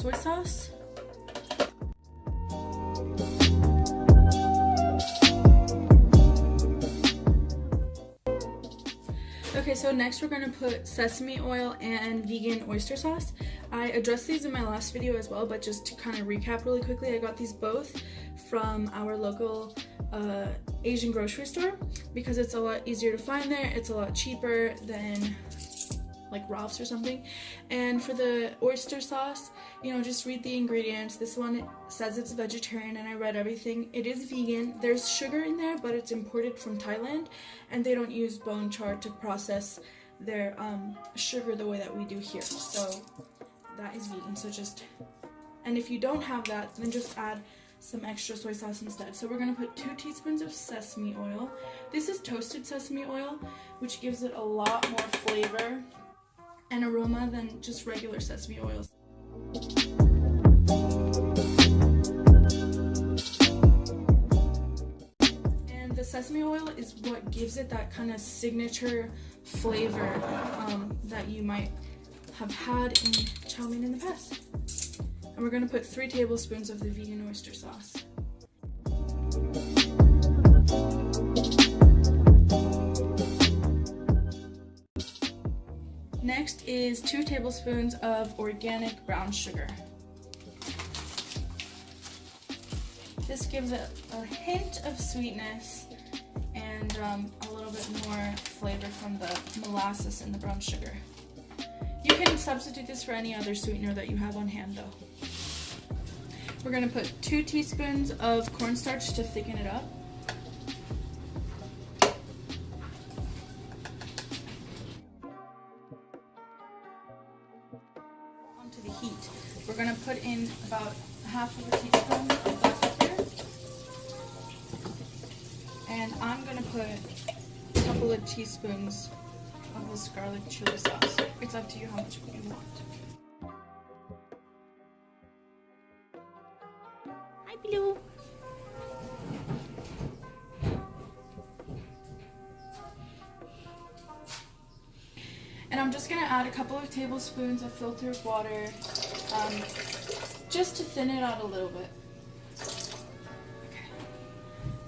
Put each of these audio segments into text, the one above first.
soy sauce. Okay, so next we're going to put sesame oil and vegan oyster sauce. I addressed these in my last video as well, but just to kind of recap really quickly, I got these both from our local Asian grocery store because it's a lot easier to find there. It's a lot cheaper than like Ralph's or something. And for the oyster sauce, you know, just read the ingredients. This one says it's vegetarian and I read everything. It is vegan. There's sugar in there, but it's imported from Thailand and they don't use bone char to process their sugar the way that we do here. So that is vegan. So just, and if you don't have that, then just add some extra soy sauce instead. So we're going to put 2 teaspoons of sesame oil. This is toasted sesame oil, which gives it a lot more flavor and aroma than just regular sesame oils. And the sesame oil is what gives it that kind of signature flavor that you might have had in chow mein in the past. And we're going to put 3 tablespoons of the vegan oyster sauce. Next is 2 tablespoons of organic brown sugar. This gives it a hint of sweetness and a little bit more flavor from the molasses in the brown sugar. You can substitute this for any other sweetener that you have on hand though. We're going to put 2 teaspoons of cornstarch to thicken it up. Onto the heat. We're going to put in about half of a teaspoon of black pepper. And I'm going to put a couple of teaspoons of this garlic chili sauce. It's up to you how much you want. Hi, Blue. And I'm just going to add a couple of tablespoons of filtered water just to thin it out a little bit. Okay.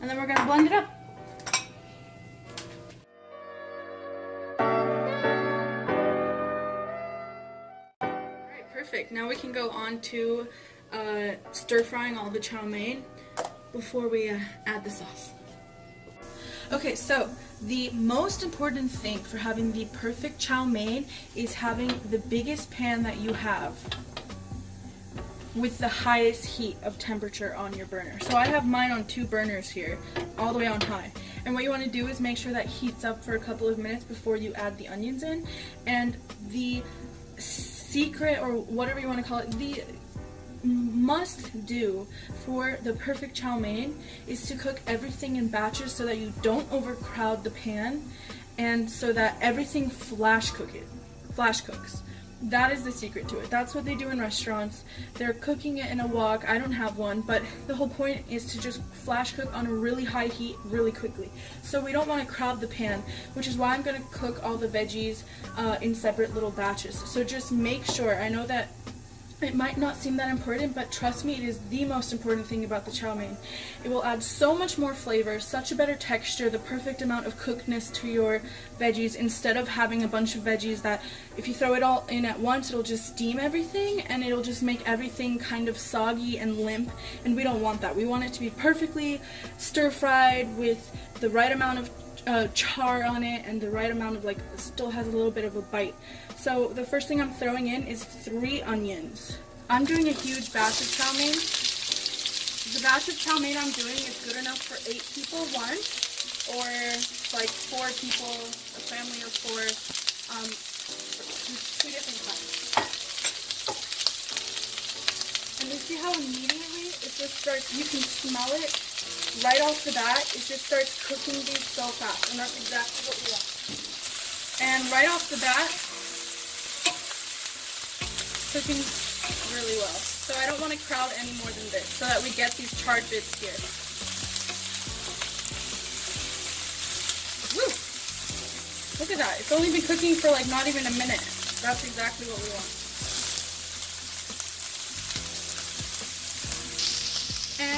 And then we're going to blend it up. Alright, perfect. Now we can go on to stir frying all the chow mein before we add the sauce. Okay, so the most important thing for having the perfect chow mein is having the biggest pan that you have with the highest heat of temperature on your burner. So I have mine on 2 burners here, all the way on high. And what you want to do is make sure that heats up for a couple of minutes before you add the onions in. And the secret, or whatever you want to call it, the must do for the perfect chow mein is to cook everything in batches so that you don't overcrowd the pan and so that everything flash cooks. That is the secret to it. That's what they do in restaurants. They're cooking it in a wok. I don't have one, but the whole point is to just flash cook on a really high heat really quickly. So we don't want to crowd the pan, which is why I'm going to cook all the veggies in separate little batches. So just make sure, I know that it might not seem that important, but trust me, it is the most important thing about the chow mein. It will add so much more flavor, such a better texture, the perfect amount of cookedness to your veggies instead of having a bunch of veggies that if you throw it all in at once, it'll just steam everything and it'll just make everything kind of soggy and limp, and we don't want that. We want it to be perfectly stir-fried with the right amount of char on it and the right amount of, like, still has a little bit of a bite. So the first thing I'm throwing in is 3 onions. I'm doing a huge batch of chow mein. The batch of chow mein I'm doing is good enough for 8 people once, or like 4 people, a family of 4, 2 different times. And you see how immediately it just starts, you can smell it right off the bat, it just starts cooking these so fast, and that's exactly what we want. And right off the bat, cooking really well. So I don't want to crowd any more than this so that we get these charred bits here. Woo! Look at that. It's only been cooking for like not even a minute. That's exactly what we want.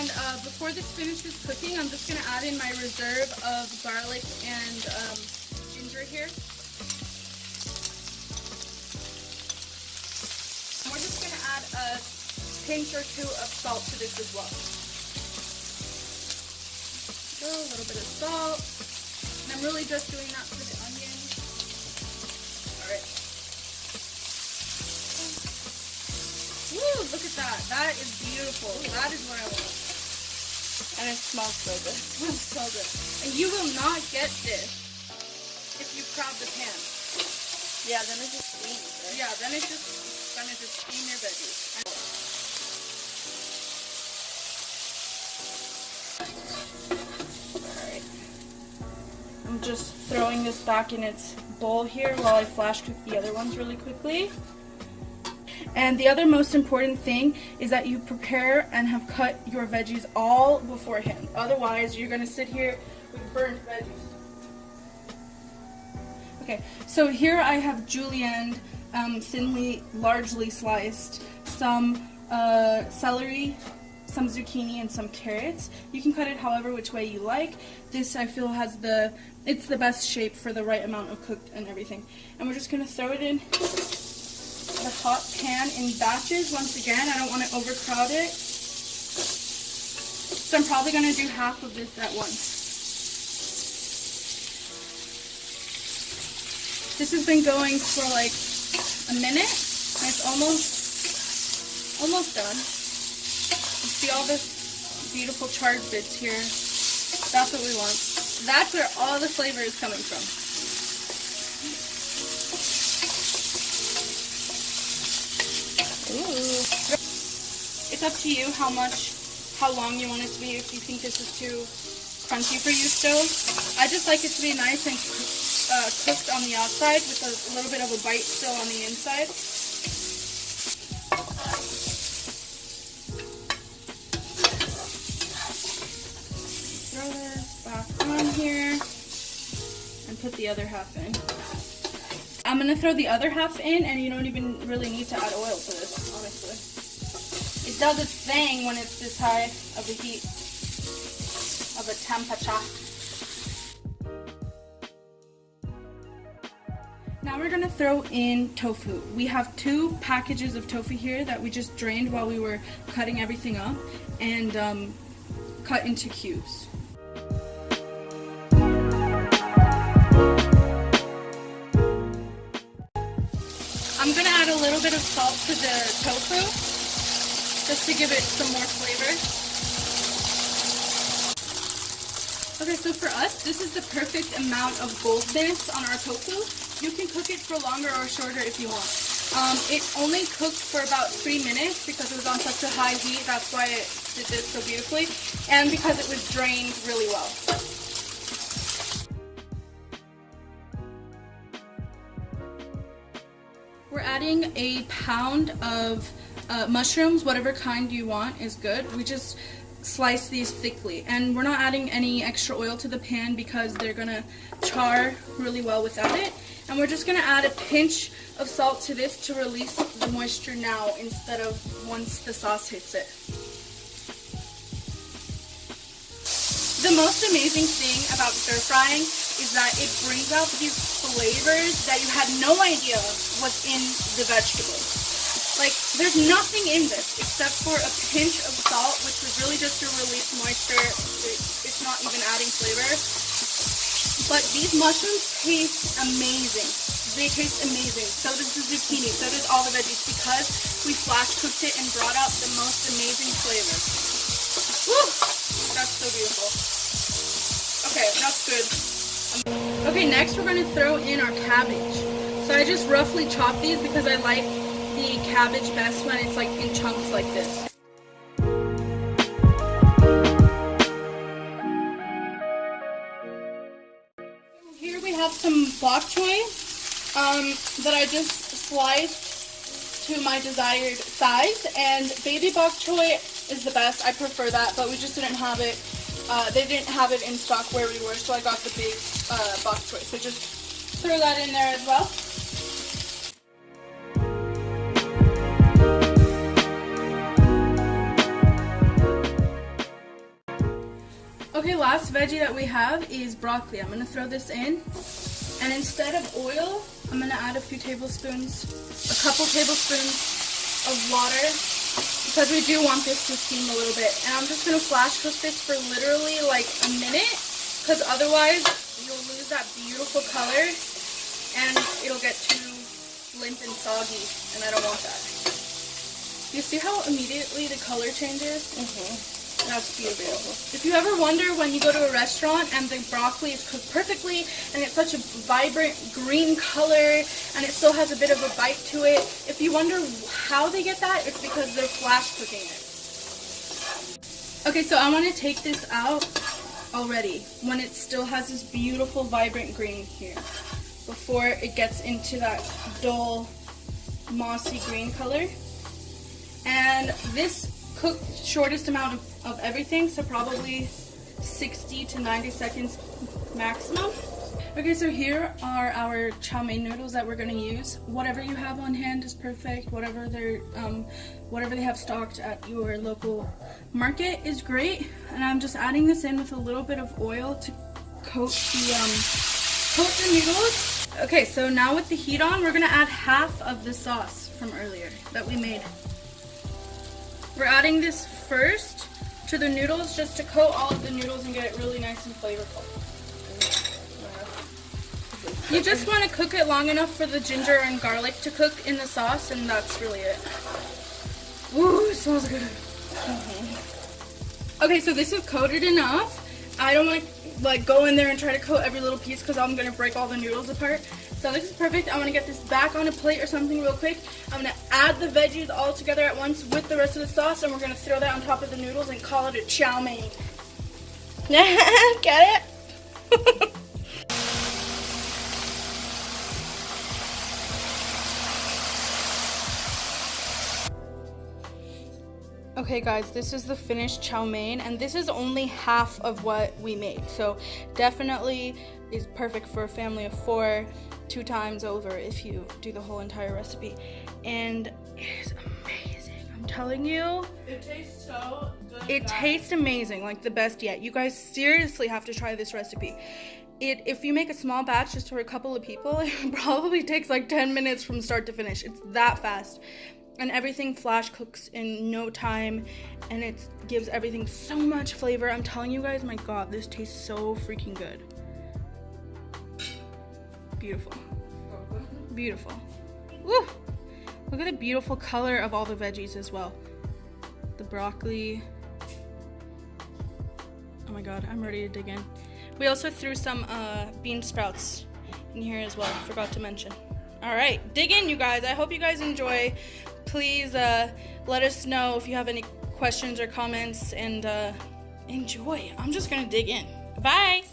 And before this finishes cooking, I'm just going to add in my reserve of garlic and ginger here. And we're just going to add a pinch or two of salt to this as well. So a little bit of salt. And I'm really just doing that for the onion. Alright. Woo, look at that. That is beautiful. That is what I want. And it smells so good. It smells so good. And you will not get this if you crowd the pan. Yeah, then it just steams, right? Yeah, then it's just gonna just steam your veggies. Alright. I'm just throwing this back in its bowl here while I flash cook the other ones really quickly. And the other most important thing is that you prepare and have cut your veggies all beforehand. Otherwise, you're going to sit here with burnt veggies. Okay, so here I have julienne, thinly, largely sliced, some celery, some zucchini, and some carrots. You can cut it however which way you like. This I feel has it's the best shape for the right amount of cooked and everything. And we're just going to throw it in the hot pan in batches. Once again, I don't want to overcrowd it, so I'm probably going to do half of this at once. This has been going for like a minute and it's almost done. You see all this beautiful charred bits here? That's what we want. That's where all the flavor is coming from. Ooh. It's up to you how long you want it to be. If you think this is too crunchy for you still, I just like it to be nice and cooked on the outside with a little bit of a bite still on the inside. Throw this back on here and put the other half in. I'm going to throw the other half in, and you don't even really need to add oil to this, honestly. It does its thing when it's this high of a heat, of a temperature. Now we're going to throw in tofu. We have 2 packages of tofu here that we just drained while we were cutting everything up and cut into cubes. I'm going to add a little bit of salt to the tofu, just to give it some more flavor. Okay, so for us, this is the perfect amount of goldness on our tofu. You can cook it for longer or shorter if you want. It only cooked for about 3 minutes because it was on such a high heat. That's why it did this so beautifully, and because it was drained really well. We're adding a pound of mushrooms, whatever kind you want is good. We just slice these thickly, and we're not adding any extra oil to the pan because they're gonna char really well without it. And we're just gonna add a pinch of salt to this to release the moisture now instead of once the sauce hits it. The most amazing thing about stir frying is that it brings out these flavors that you had no idea was in the vegetables. Like, there's nothing in this except for a pinch of salt, which is really just to release moisture. It's not even adding flavor. But these mushrooms taste amazing. They taste amazing. So does the zucchini. So does all the veggies, because we flash cooked it and brought out the most amazing flavor. Woo! That's so beautiful. Okay, that's good. Okay, next we're going to throw in our cabbage. So I just roughly chop these because I like the cabbage best when it's like in chunks like this. Here we have some bok choy that I just sliced to my desired size, and baby bok choy is the best. I prefer that, but we just didn't have it. They didn't have it in stock where we were, so I got the big bok choy. So just throw that in there as well. Okay, last veggie that we have is broccoli. I'm gonna throw this in, and instead of oil, I'm gonna add a couple tablespoons of water, because we do want this to steam a little bit. And I'm just gonna flash cook this for literally like a minute, because otherwise you'll lose that beautiful color and it'll get too limp and soggy, and I don't want that. You see how immediately the color changes? That's beautiful. If you ever wonder when you go to a restaurant and the broccoli is cooked perfectly and it's such a vibrant green color and it still has a bit of a bite to it, if you wonder how they get that, it's because they're flash cooking it. Okay, so I want to take this out already when it still has this beautiful vibrant green here, before it gets into that dull mossy green color. And this cooked shortest amount of everything, so probably 60 to 90 seconds maximum. Okay, so here are our chow mein noodles that we're going to use. Whatever you have on hand is perfect. Whatever they have stocked at your local market is great. And I'm just adding this in with a little bit of oil to coat the noodles. Okay, so now with the heat on, we're going to add half of the sauce from earlier that we made. We're adding this first to the noodles just to coat all of the noodles and get it really nice and flavorful. You just want to cook it long enough for the ginger and garlic to cook in the sauce, and that's really it. Ooh, it smells good. Okay, so this is coated enough. I don't want to like go in there and try to coat every little piece because I'm going to break all the noodles apart. So this is perfect. I want to get this back on a plate or something real quick. I'm going to add the veggies all together at once with the rest of the sauce, and we're going to throw that on top of the noodles and call it a chow mein. Get it? Okay guys, this is the finished chow mein, and this is only half of what we made. So definitely is perfect for a family of 4, 2 times over if you do the whole entire recipe. And it is amazing, I'm telling you. It tastes so good. It tastes amazing, like the best yet. You guys seriously have to try this recipe. If you make a small batch just for a couple of people, it probably takes like 10 minutes from start to finish. It's that fast. And everything flash cooks in no time, and it gives everything so much flavor. I'm telling you guys, my god, this tastes so freaking good. Beautiful. Beautiful. Woo! Look at the beautiful color of all the veggies as well. The broccoli. Oh my god, I'm ready to dig in. We also threw some bean sprouts in here as well, forgot to mention. Alright, dig in you guys. I hope you guys enjoy. Please let us know if you have any questions or comments, and enjoy. I'm just gonna dig in. Bye!